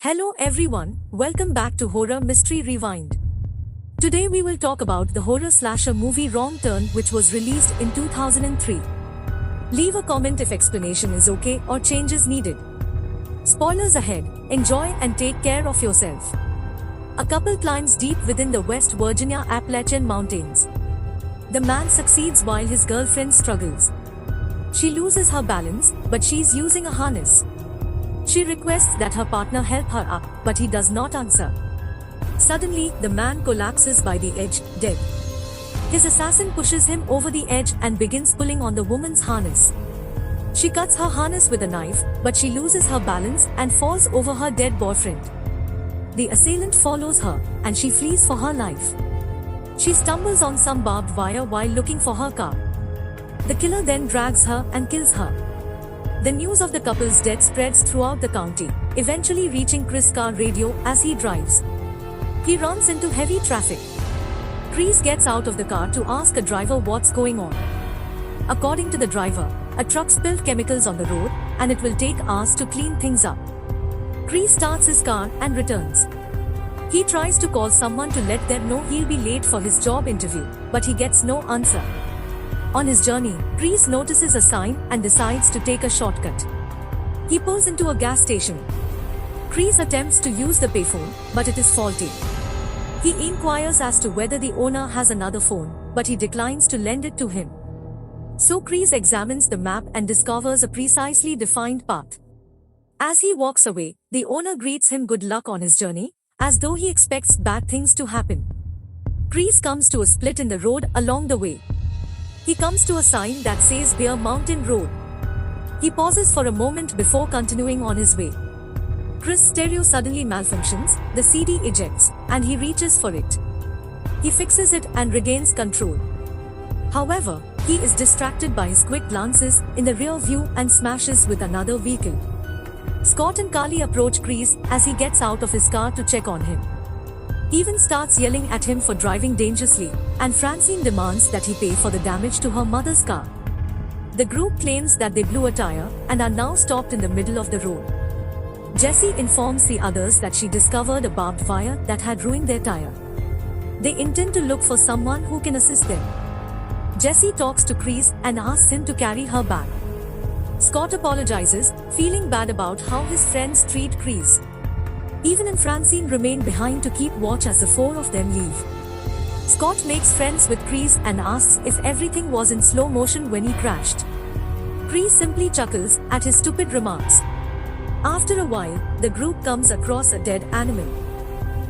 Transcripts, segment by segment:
Hello everyone, welcome back to Horror Mystery Rewind. Today we will talk about the horror slasher movie Wrong Turn, which was released in 2003. Leave a comment if explanation is okay or change is needed. Spoilers ahead, enjoy and take care of yourself. A couple climbs deep within the West Virginia Appalachian Mountains. The man succeeds while his girlfriend struggles. She loses her balance, but she's using a harness. She requests that her partner help her up, but he does not answer. Suddenly, the man collapses by the edge, dead. His assassin pushes him over the edge and begins pulling on the woman's harness. She cuts her harness with a knife, but she loses her balance and falls over her dead boyfriend. The assailant follows her, and she flees for her life. She stumbles on some barbed wire while looking for her car. The killer then drags her and kills her. The news of the couple's death spreads throughout the county, eventually reaching Chris' car radio as he drives. He runs into heavy traffic. Chris gets out of the car to ask a driver what's going on. According to the driver, a truck spilled chemicals on the road, and it will take hours to clean things up. Chris starts his car and returns. He tries to call someone to let them know he'll be late for his job interview, but he gets no answer. On his journey, Chris notices a sign and decides to take a shortcut. He pulls into a gas station. Chris attempts to use the payphone, but it is faulty. He inquires as to whether the owner has another phone, but he declines to lend it to him. So Chris examines the map and discovers a precisely defined path. As he walks away, the owner greets him good luck on his journey, as though he expects bad things to happen. Chris comes to a split in the road along the way. He comes to a sign that says Bear Mountain Road. He pauses for a moment before continuing on his way. Chris' stereo suddenly malfunctions, the CD ejects, and he reaches for it. He fixes it and regains control. However, he is distracted by his quick glances in the rear view and smashes with another vehicle. Scott and Carly approach Chris as he gets out of his car to check on him. He even starts yelling at him for driving dangerously, and Francine demands that he pay for the damage to her mother's car. The group claims that they blew a tire and are now stopped in the middle of the road. Jessie informs the others that she discovered a barbed wire that had ruined their tire. They intend to look for someone who can assist them. Jessie talks to Chris and asks him to carry her back. Scott apologizes, feeling bad about how his friends treat Chris. Even and Francine remain behind to keep watch as the four of them leave. Scott makes friends with Chris and asks if everything was in slow motion when he crashed. Chris simply chuckles at his stupid remarks. After a while, the group comes across a dead animal.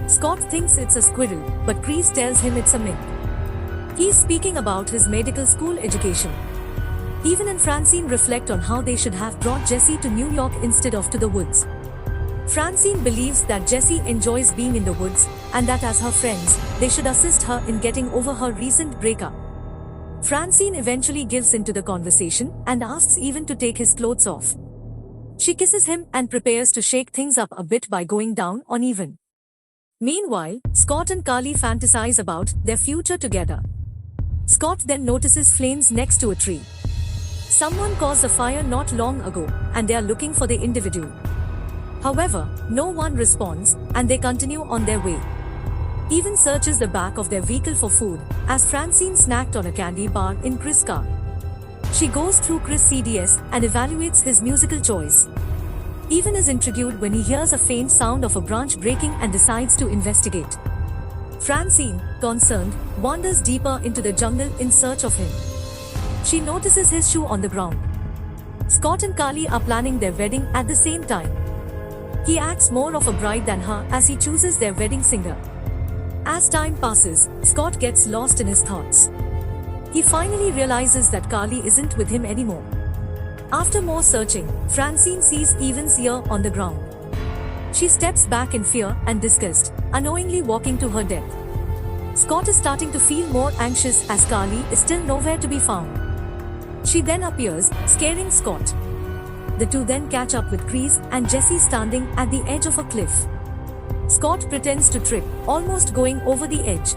Scott thinks it's a squirrel, but Chris tells him it's a mink. He's speaking about his medical school education. Even and Francine reflect on how they should have brought Jessie to New York instead of to the woods. Francine believes that Jessie enjoys being in the woods, and that as her friends, they should assist her in getting over her recent breakup. Francine eventually gives into the conversation and asks Evan to take his clothes off. She kisses him and prepares to shake things up a bit by going down on Evan. Meanwhile, Scott and Carly fantasize about their future together. Scott then notices flames next to a tree. Someone caused a fire not long ago, and they are looking for the individual. However, no one responds, and they continue on their way. Evan searches the back of their vehicle for food, as Francine snacked on a candy bar in Chris' car. She goes through Chris' CDs and evaluates his musical choice. Evan is intrigued when he hears a faint sound of a branch breaking and decides to investigate. Francine, concerned, wanders deeper into the jungle in search of him. She notices his shoe on the ground. Scott and Carly are planning their wedding at the same time. He acts more of a bride than her as he chooses their wedding singer. As time passes, Scott gets lost in his thoughts. He finally realizes that Carly isn't with him anymore. After more searching, Francine sees Evan's ear on the ground. She steps back in fear and disgust, unknowingly walking to her death. Scott is starting to feel more anxious as Carly is still nowhere to be found. She then appears, scaring Scott. The two then catch up with Chris and Jessie standing at the edge of a cliff. Scott pretends to trip, almost going over the edge.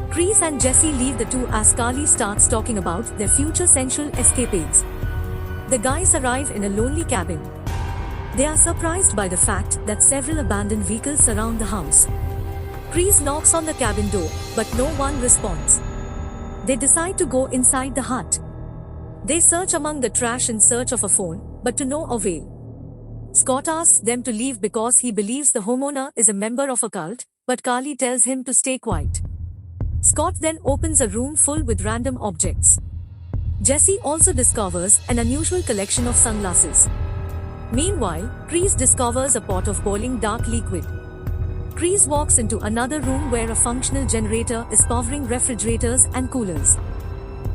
Chris and Jessie leave the two as Carly starts talking about their future sensual escapades. The guys arrive in a lonely cabin. They are surprised by the fact that several abandoned vehicles surround the house. Kreese knocks on the cabin door, but no one responds. They decide to go inside the hut. They search among the trash in search of a phone, but to no avail. Scott asks them to leave because he believes the homeowner is a member of a cult, but Carly tells him to stay quiet. Scott then opens a room full with random objects. Jesse also discovers an unusual collection of sunglasses. Meanwhile, Kreese discovers a pot of boiling dark liquid. Kreese walks into another room where a functional generator is powering refrigerators and coolers.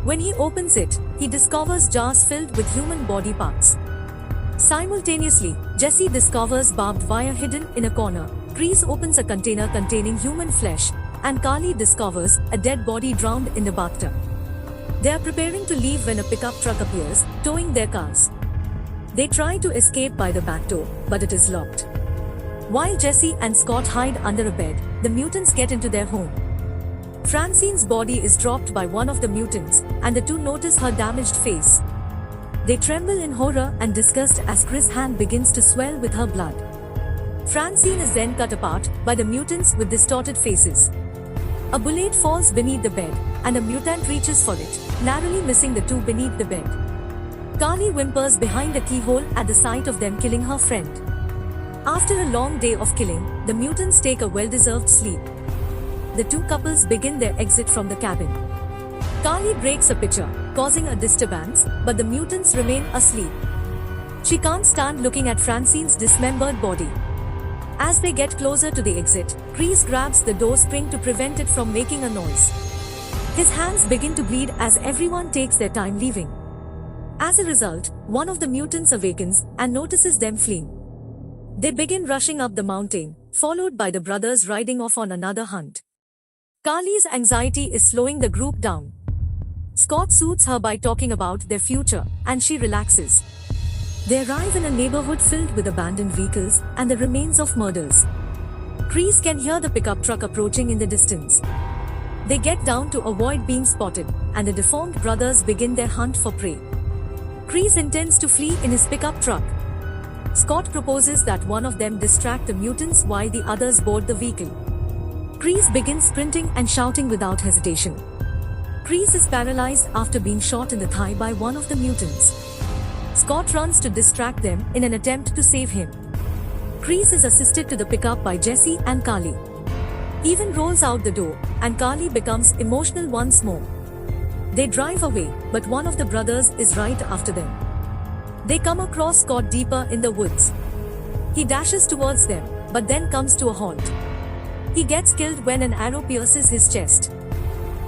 When he opens it, he discovers jars filled with human body parts. Simultaneously, Jesse discovers barbed wire hidden in a corner. Kreese opens a container containing human flesh, and Carly discovers a dead body drowned in the bathtub. They are preparing to leave when a pickup truck appears, towing their cars. They try to escape by the back door, but it is locked. While Jesse and Scott hide under a bed, the mutants get into their home. Francine's body is dropped by one of the mutants, and the two notice her damaged face. They tremble in horror and disgust as Chris' hand begins to swell with her blood. Francine is then cut apart by the mutants with distorted faces. A bullet falls beneath the bed, and a mutant reaches for it, narrowly missing the two beneath the bed. Carly whimpers behind a keyhole at the sight of them killing her friend. After a long day of killing, the mutants take a well-deserved sleep. The two couples begin their exit from the cabin. Carly breaks a pitcher, causing a disturbance, but the mutants remain asleep. She can't stand looking at Francine's dismembered body. As they get closer to the exit, Kreese grabs the door spring to prevent it from making a noise. His hands begin to bleed as everyone takes their time leaving. As a result, one of the mutants awakens and notices them fleeing. They begin rushing up the mountain, followed by the brothers riding off on another hunt. Carly's anxiety is slowing the group down. Scott soothes her by talking about their future, and she relaxes. They arrive in a neighborhood filled with abandoned vehicles and the remains of murders. Kreese can hear the pickup truck approaching in the distance. They get down to avoid being spotted, and the deformed brothers begin their hunt for prey. Kreese intends to flee in his pickup truck. Scott proposes that one of them distract the mutants while the others board the vehicle. Kreese begins sprinting and shouting without hesitation. Kreese is paralyzed after being shot in the thigh by one of the mutants. Scott runs to distract them in an attempt to save him. Kreese is assisted to the pickup by Jesse and Carly. Even rolls out the door, and Carly becomes emotional once more. They drive away, but one of the brothers is right after them. They come across Scott deeper in the woods. He dashes towards them, but then comes to a halt. He gets killed when an arrow pierces his chest.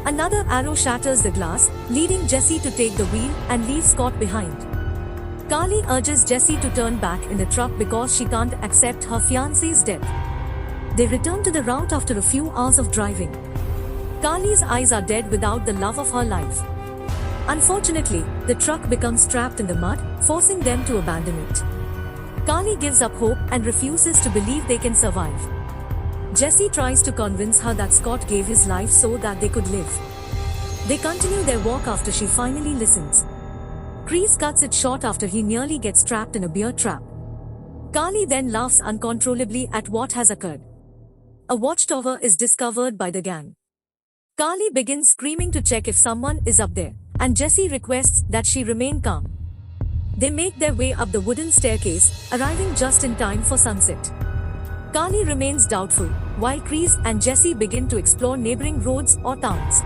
Another arrow shatters the glass, leading Jesse to take the wheel and leave Scott behind. Carly urges Jesse to turn back in the truck because she can't accept her fiancé's death. They return to the route after a few hours of driving. Carly's eyes are dead without the love of her life. Unfortunately, the truck becomes trapped in the mud, forcing them to abandon it. Carly gives up hope and refuses to believe they can survive. Jesse tries to convince her that Scott gave his life so that they could live. They continue their walk after she finally listens. Kreese cuts it short after he nearly gets trapped in a bear trap. Carly then laughs uncontrollably at what has occurred. A watchtower is discovered by the gang. Carly begins screaming to check if someone is up there, and Jesse requests that she remain calm. They make their way up the wooden staircase, arriving just in time for sunset. Carly remains doubtful, while Kreese and Jesse begin to explore neighboring roads or towns.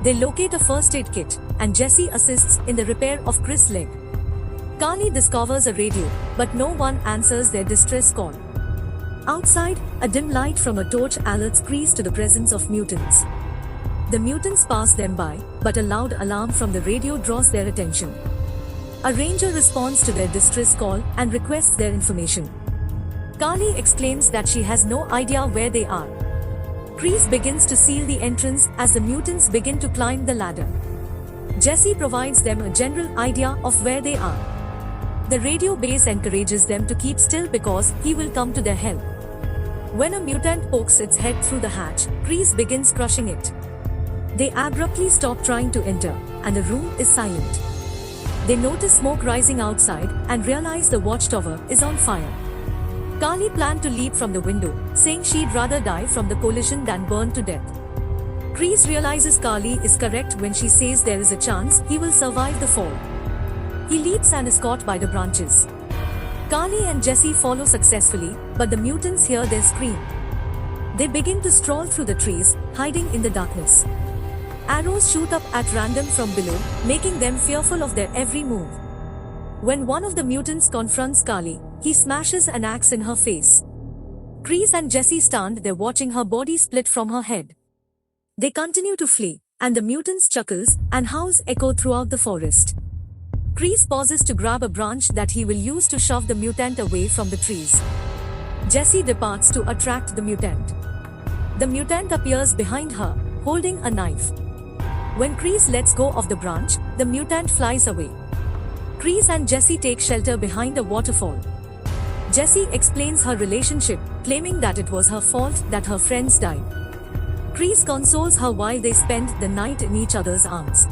They locate a first aid kit, and Jesse assists in the repair of Chris' leg. Carly discovers a radio, but no one answers their distress call. Outside, a dim light from a torch alerts Kreese to the presence of mutants. The mutants pass them by, but a loud alarm from the radio draws their attention. A ranger responds to their distress call and requests their information. Carly explains that she has no idea where they are. Kreese begins to seal the entrance as the mutants begin to climb the ladder. Jesse provides them a general idea of where they are. The radio base encourages them to keep still because he will come to their help. When a mutant pokes its head through the hatch, Kreese begins crushing it. They abruptly stop trying to enter, and the room is silent. They notice smoke rising outside and realize the watchtower is on fire. Kali planned to leap from the window, saying she'd rather die from the collision than burn to death. Chris realizes Kali is correct when she says there is a chance he will survive the fall. He leaps and is caught by the branches. Kali and Jesse follow successfully, but the mutants hear their scream. They begin to stroll through the trees, hiding in the darkness. Arrows shoot up at random from below, making them fearful of their every move. When one of the mutants confronts Kali, he smashes an axe in her face. Chris and Jesse stand there watching her body split from her head. They continue to flee, and the mutant's chuckles and howls echo throughout the forest. Chris pauses to grab a branch that he will use to shove the mutant away from the trees. Jesse departs to attract the mutant. The mutant appears behind her, holding a knife. When Chris lets go of the branch, the mutant flies away. Chris and Jesse take shelter behind a waterfall. Jesse explains her relationship, claiming that it was her fault that her friends died. Chris consoles her while they spend the night in each other's arms.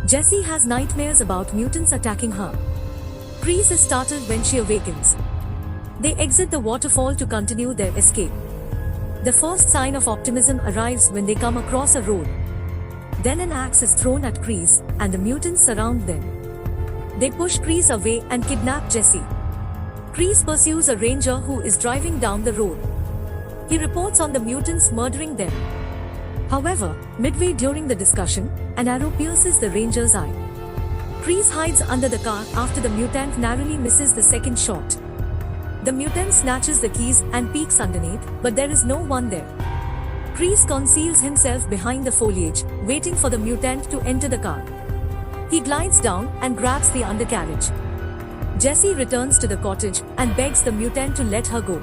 Jesse has nightmares about mutants attacking her. Chris is startled when she awakens. They exit the waterfall to continue their escape. The first sign of optimism arrives when they come across a road. Then an axe is thrown at Chris, and the mutants surround them. They push Chris away and kidnap Jesse. Chris pursues a ranger who is driving down the road. He reports on the mutants murdering them. However, midway during the discussion, an arrow pierces the ranger's eye. Chris hides under the car after the mutant narrowly misses the second shot. The mutant snatches the keys and peeks underneath, but there is no one there. Chris conceals himself behind the foliage, waiting for the mutant to enter the car. He glides down and grabs the undercarriage. Jesse returns to the cottage and begs the mutant to let her go.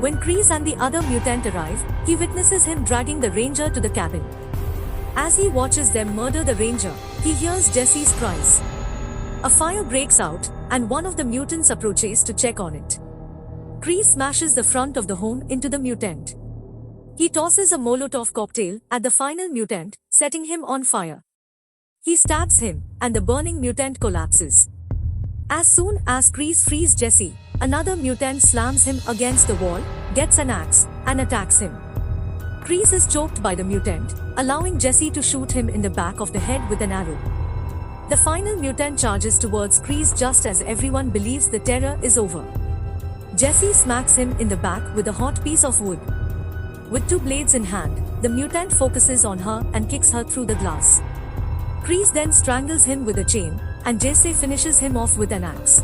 When Chris and the other mutant arrive, he witnesses him dragging the ranger to the cabin. As he watches them murder the ranger, he hears Jesse's cries. A fire breaks out, and one of the mutants approaches to check on it. Chris smashes the front of the home into the mutant. He tosses a Molotov cocktail at the final mutant, setting him on fire. He stabs him, and the burning mutant collapses. As soon as Chris frees Jesse, another mutant slams him against the wall, gets an axe, and attacks him. Chris is choked by the mutant, allowing Jesse to shoot him in the back of the head with an arrow. The final mutant charges towards Chris just as everyone believes the terror is over. Jesse smacks him in the back with a hot piece of wood. With two blades in hand, the mutant focuses on her and kicks her through the glass. Chris then strangles him with a chain, and Jesse finishes him off with an axe.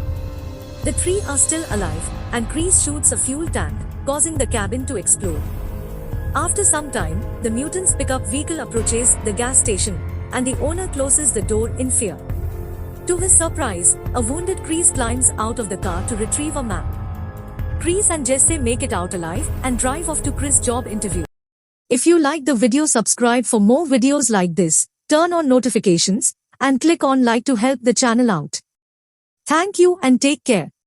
The three are still alive, and Chris shoots a fuel tank, causing the cabin to explode. After some time, the mutants' pickup vehicle approaches the gas station, and the owner closes the door in fear. To his surprise, a wounded Chris climbs out of the car to retrieve a map. Chris and Jesse make it out alive and drive off to Chris' job interview. If you like the video, subscribe for more videos like this, turn on notifications, and click on like to help the channel out. Thank you and take care.